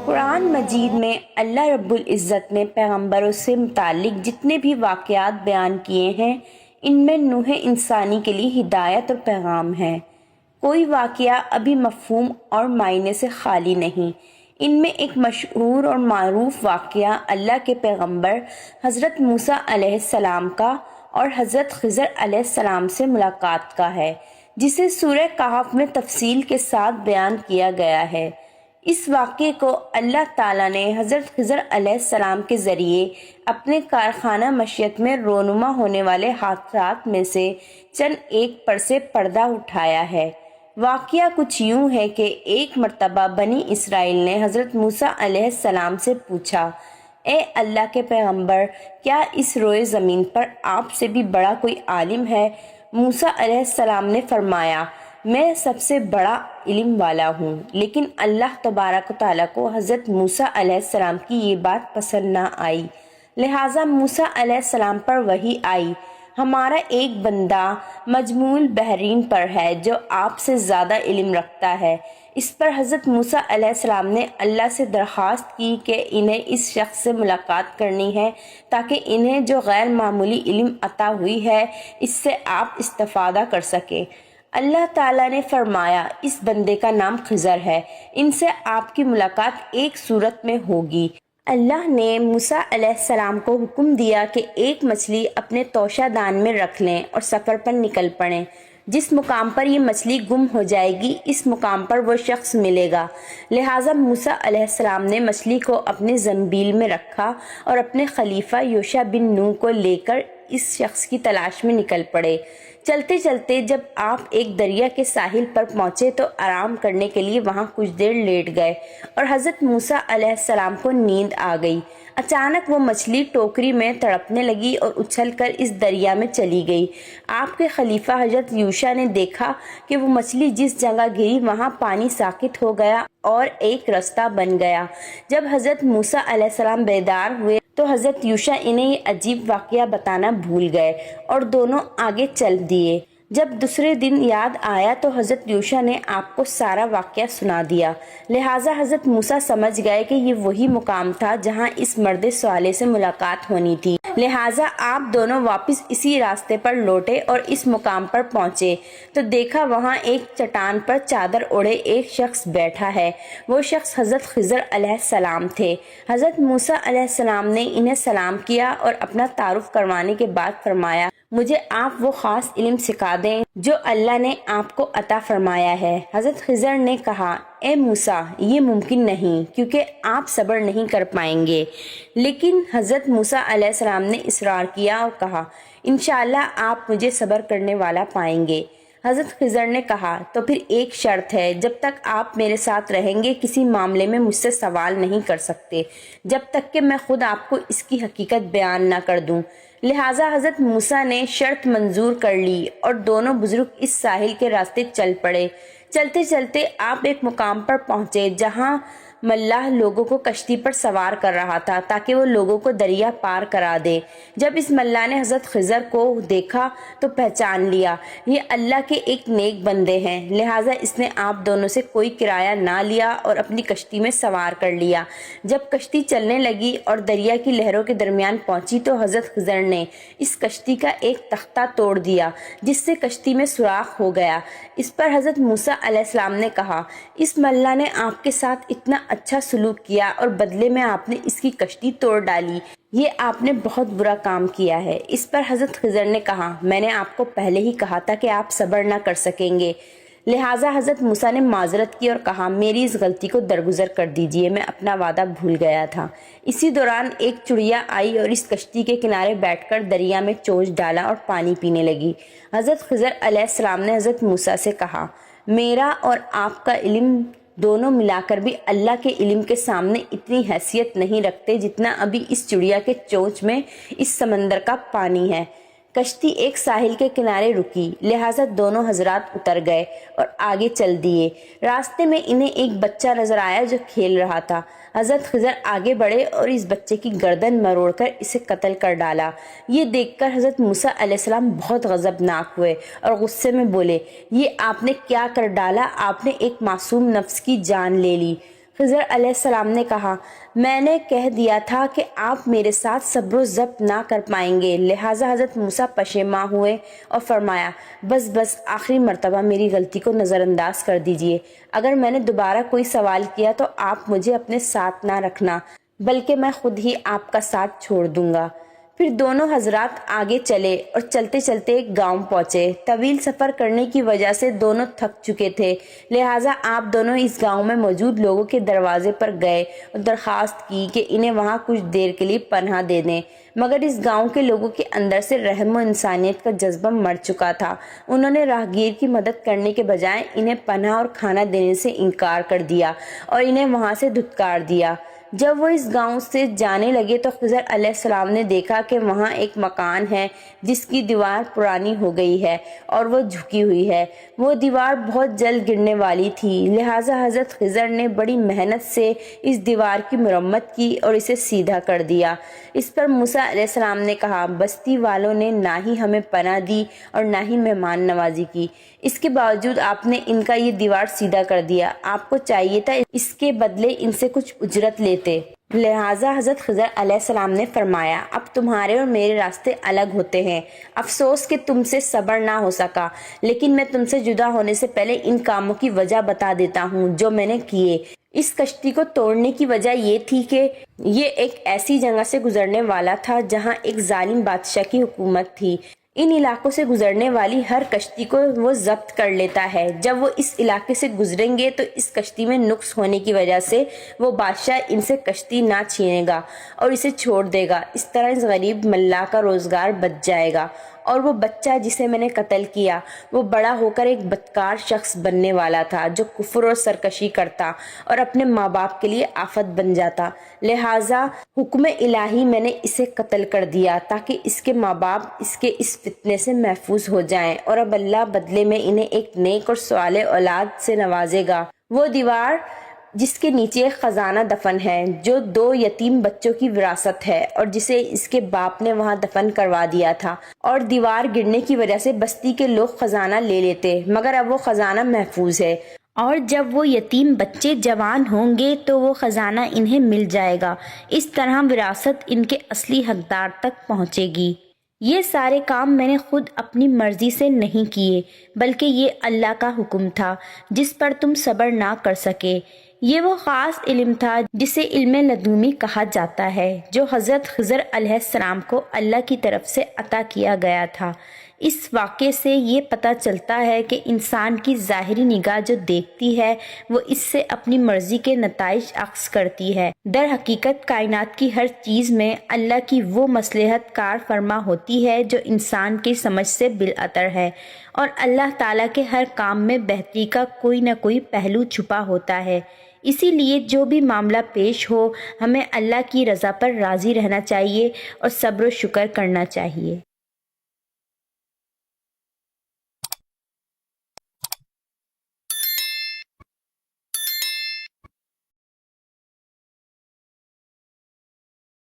قرآن مجید میں اللہ رب العزت نے پیغمبروں سے متعلق جتنے بھی واقعات بیان کیے ہیں ان میں نوح انسانی کے لیے ہدایت اور پیغام ہے۔ کوئی واقعہ ابھی مفہوم اور معنی سے خالی نہیں۔ ان میں ایک مشہور اور معروف واقعہ اللہ کے پیغمبر حضرت موسیٰ علیہ السلام کا اور حضرت خضر علیہ السلام سے ملاقات کا ہے، جسے سورہ کہف میں تفصیل کے ساتھ بیان کیا گیا ہے۔ اس واقعے کو اللہ تعالیٰ نے حضرت خضر علیہ السلام کے ذریعے اپنے کارخانہ مشیت میں رونما ہونے والے حادثات میں سے چند ایک پر سے پردہ اٹھایا ہے۔ واقعہ کچھ یوں ہے کہ ایک مرتبہ بنی اسرائیل نے حضرت موسیٰ علیہ السلام سے پوچھا، اے اللہ کے پیغمبر، کیا اس روئے زمین پر آپ سے بھی بڑا کوئی عالم ہے؟ موسیٰ علیہ السلام نے فرمایا، میں سب سے بڑا علم والا ہوں۔ لیکن اللہ تبارک و تعالیٰ کو حضرت موسیٰ علیہ السلام کی یہ بات پسند نہ آئی، لہٰذا موسیٰ علیہ السلام پر وحی آئی، ہمارا ایک بندہ مجموع البحرین پر ہے جو آپ سے زیادہ علم رکھتا ہے۔ اس پر حضرت موسیٰ علیہ السلام نے اللہ سے درخواست کی کہ انہیں اس شخص سے ملاقات کرنی ہے تاکہ انہیں جو غیر معمولی علم عطا ہوئی ہے اس سے آپ استفادہ کر سکیں۔ اللہ تعالیٰ نے فرمایا، اس بندے کا نام خضر ہے، ان سے آپ کی ملاقات ایک صورت میں ہوگی۔ اللہ نے موسیٰ علیہ السلام کو حکم دیا کہ ایک مچھلی اپنے توشہ دان میں رکھ لیں اور سفر پر نکل پڑیں۔ جس مقام پر یہ مچھلی گم ہو جائے گی اس مقام پر وہ شخص ملے گا۔ لہٰذا موسیٰ علیہ السلام نے مچھلی کو اپنے زنبیل میں رکھا اور اپنے خلیفہ یوشع بن نون کو لے کر اس شخص کی تلاش میں نکل پڑے۔ چلتے چلتے جب آپ ایک دریا کے ساحل پر پہنچے تو آرام کرنے کے لیے وہاں کچھ دیر لیٹ گئے اور حضرت موسیٰ علیہ السلام کو نیند آ گئی۔ اچانک وہ مچھلی ٹوکری میں تڑپنے لگی اور اچھل کر اس دریا میں چلی گئی۔ آپ کے خلیفہ حضرت یوشع نے دیکھا کہ وہ مچھلی جس جگہ گری وہاں پانی ساکت ہو گیا اور ایک رستہ بن گیا۔ جب حضرت موسیٰ علیہ السلام بیدار ہوئے تو حضرت یوشع انہیں یہ عجیب واقعہ بتانا بھول گئے اور دونوں آگے چل دیے۔ جب دوسرے دن یاد آیا تو حضرت یوشع نے آپ کو سارا واقعہ سنا دیا، لہٰذا حضرت موسیٰ سمجھ گئے کہ یہ وہی مقام تھا جہاں اس مرد صالح سے ملاقات ہونی تھی، لہٰذا آپ دونوں واپس اسی راستے پر لوٹے اور اس مقام پر پہنچے تو دیکھا وہاں ایک چٹان پر چادر اوڑھے ایک شخص بیٹھا ہے۔ وہ شخص حضرت خضر علیہ السلام تھے۔ حضرت موسیٰ علیہ السلام نے انہیں سلام کیا اور اپنا تعارف کروانے کے بعد فرمایا، مجھے آپ وہ خاص علم سکھا دیں جو اللہ نے آپ کو عطا فرمایا ہے۔ حضرت خضر نے کہا، اے موسیٰ، یہ ممکن نہیں کیونکہ آپ صبر نہیں کر پائیں گے۔ لیکن حضرت موسیٰ علیہ السلام نے اصرار کیا اور کہا، انشاءاللہ آپ مجھے صبر کرنے والا پائیں گے۔ حضرت خضر نے کہا، تو پھر ایک شرط ہے، جب تک آپ میرے ساتھ رہیں گے کسی معاملے میں مجھ سے سوال نہیں کر سکتے جب تک کہ میں خود آپ کو اس کی حقیقت بیان نہ کر دوں۔ لہٰذا حضرت موسیٰ نے شرط منظور کر لی اور دونوں بزرگ اس ساحل کے راستے چل پڑے۔ چلتے چلتے آپ ایک مقام پر پہنچے جہاں ملاح لوگوں کو کشتی پر سوار کر رہا تھا تاکہ وہ لوگوں کو دریا پار کرا دے۔ جب اس ملاح نے حضرت خضر کو دیکھا تو پہچان لیا، یہ اللہ کے ایک نیک بندے ہیں، لہٰذا اس نے آپ دونوں سے کوئی کرایہ نہ لیا اور اپنی کشتی میں سوار کر لیا۔ جب کشتی چلنے لگی اور دریا کی لہروں کے درمیان پہنچی تو حضرت خضر نے اس کشتی کا ایک تختہ توڑ دیا جس سے کشتی میں سوراخ ہو گیا۔ اس پر حضرت موسیٰ علیہ السلام نے کہا، اس ملاح نے آپ کے ساتھ اتنا اچھا سلوک کیا اور بدلے میں آپ نے اس کی کشتی توڑ ڈالی، یہ آپ نے بہت برا کام کیا ہے۔ اس پر حضرت خضر نے کہا، میں نے آپ کو پہلے ہی کہا تھا کہ آپ صبر نہ کر سکیں گے۔ لہٰذا حضرت موسیٰ نے معذرت کی اور کہا، میری اس غلطی کو درگزر کر دیجیے، میں اپنا وعدہ بھول گیا تھا۔ اسی دوران ایک چڑیا آئی اور اس کشتی کے کنارے بیٹھ کر دریا میں چونچ ڈالا اور پانی پینے لگی۔ حضرت خضر علیہ السلام نے حضرت موسیٰ سے کہا، میرا اور آپ کا علم دونوں ملا کر بھی اللہ کے علم کے سامنے اتنی حیثیت نہیں رکھتے جتنا ابھی اس چڑیا کے چونچ میں اس سمندر کا پانی ہے۔ کشتی ایک ساحل کے کنارے رکی، لہٰذا دونوں حضرات اتر گئے اور آگے چل دیے۔ راستے میں انہیں ایک بچہ نظر آیا جو کھیل رہا تھا۔ حضرت خضر آگے بڑھے اور اس بچے کی گردن مروڑ کر اسے قتل کر ڈالا۔ یہ دیکھ کر حضرت موسیٰ علیہ السلام بہت غضبناک ہوئے اور غصے میں بولے، یہ آپ نے کیا کر ڈالا؟ آپ نے ایک معصوم نفس کی جان لے لی۔ خضر علیہ السلام نے کہا، میں نے کہہ دیا تھا کہ آپ میرے ساتھ صبر و ضبط نہ کر پائیں گے، لہٰذا حضرت موسیٰ پشیماں ہوئے اور فرمایا، بس آخری مرتبہ میری غلطی کو نظر انداز کر دیجئے، اگر میں نے دوبارہ کوئی سوال کیا تو آپ مجھے اپنے ساتھ نہ رکھنا، بلکہ میں خود ہی آپ کا ساتھ چھوڑ دوں گا۔ پھر دونوں حضرات آگے چلے اور چلتے چلتے ایک گاؤں پہنچے۔ طویل سفر کرنے کی وجہ سے دونوں تھک چکے تھے، لہٰذا آپ دونوں اس گاؤں میں موجود لوگوں کے دروازے پر گئے اور درخواست کی کہ انہیں وہاں کچھ دیر کے لیے پناہ دے دیں، مگر اس گاؤں کے لوگوں کے اندر سے رحم و انسانیت کا جذبہ مر چکا تھا۔ انہوں نے راہگیر کی مدد کرنے کے بجائے انہیں پناہ اور کھانا دینے سے انکار کر دیا اور انہیں وہاں سے دھتکار دیا۔ جب وہ اس گاؤں سے جانے لگے تو خضر علیہ السلام نے دیکھا کہ وہاں ایک مکان ہے جس کی دیوار پرانی ہو گئی ہے اور وہ جھکی ہوئی ہے۔ وہ دیوار بہت جلد گرنے والی تھی، لہٰذا حضرت خضر نے بڑی محنت سے اس دیوار کی مرمت کی اور اسے سیدھا کر دیا۔ اس پر موسیٰ علیہ السلام نے کہا، بستی والوں نے نہ ہی ہمیں پناہ دی اور نہ ہی مہمان نوازی کی، اس کے باوجود آپ نے ان کا یہ دیوار سیدھا کر دیا۔ آپ کو چاہیے تھا اس کے بدلے ان سے کچھ اجرت لیتے۔ لہٰذا حضرت خضر علیہ السلام نے فرمایا، اب تمہارے اور میرے راستے الگ ہوتے ہیں، افسوس کہ تم سے صبر نہ ہو سکا، لیکن میں تم سے جدا ہونے سے پہلے ان کاموں کی وجہ بتا دیتا ہوں جو میں نے کیے۔ اس کشتی کو توڑنے کی وجہ یہ تھی کہ یہ ایک ایسی جگہ سے گزرنے والا تھا جہاں ایک ظالم بادشاہ کی حکومت تھی۔ ان علاقوں سے گزرنے والی ہر کشتی کو وہ ضبط کر لیتا ہے۔ جب وہ اس علاقے سے گزریں گے تو اس کشتی میں نقص ہونے کی وجہ سے وہ بادشاہ ان سے کشتی نہ چھینے گا اور اسے چھوڑ دے گا۔ اس طرح اس غریب ملاح کا روزگار بچ جائے گا اور وہ بچہ جسے میں نے قتل کیا وہ بڑا ہو کر ایک بدکار شخص بننے والا تھا جو کفر اور سرکشی کرتا اور اپنے ماں باپ کے لیے آفت بن جاتا۔ لہٰذا حکم الہی میں نے اسے قتل کر دیا تاکہ اس کے ماں باپ اس کے اس فتنے سے محفوظ ہو جائیں، اور اب اللہ بدلے میں انہیں ایک نیک اور صالح اولاد سے نوازے گا۔ وہ دیوار جس کے نیچے ایک خزانہ دفن ہے جو 2 یتیم بچوں کی وراثت ہے اور جسے اس کے باپ نے وہاں دفن کروا دیا تھا، اور دیوار گرنے کی وجہ سے بستی کے لوگ خزانہ لے لیتے، مگر اب وہ خزانہ محفوظ ہے، اور جب وہ یتیم بچے جوان ہوں گے تو وہ خزانہ انہیں مل جائے گا۔ اس طرح وراثت ان کے اصلی حقدار تک پہنچے گی۔ یہ سارے کام میں نے خود اپنی مرضی سے نہیں کیے، بلکہ یہ اللہ کا حکم تھا جس پر تم صبر نہ کر سکے۔ یہ وہ خاص علم تھا جسے علم لدنی کہا جاتا ہے، جو حضرت خضر علیہ السلام کو اللہ کی طرف سے عطا کیا گیا تھا۔ اس واقعے سے یہ پتہ چلتا ہے کہ انسان کی ظاہری نگاہ جو دیکھتی ہے وہ اس سے اپنی مرضی کے نتائج اخذ کرتی ہے۔ در حقیقت کائنات کی ہر چیز میں اللہ کی وہ مصلحت کار فرما ہوتی ہے جو انسان کی سمجھ سے بالاتر ہے، اور اللہ تعالیٰ کے ہر کام میں بہتری کا کوئی نہ کوئی پہلو چھپا ہوتا ہے۔ اسی لیے جو بھی معاملہ پیش ہو ہمیں اللہ کی رضا پر راضی رہنا چاہیے اور صبر و شکر کرنا چاہیے۔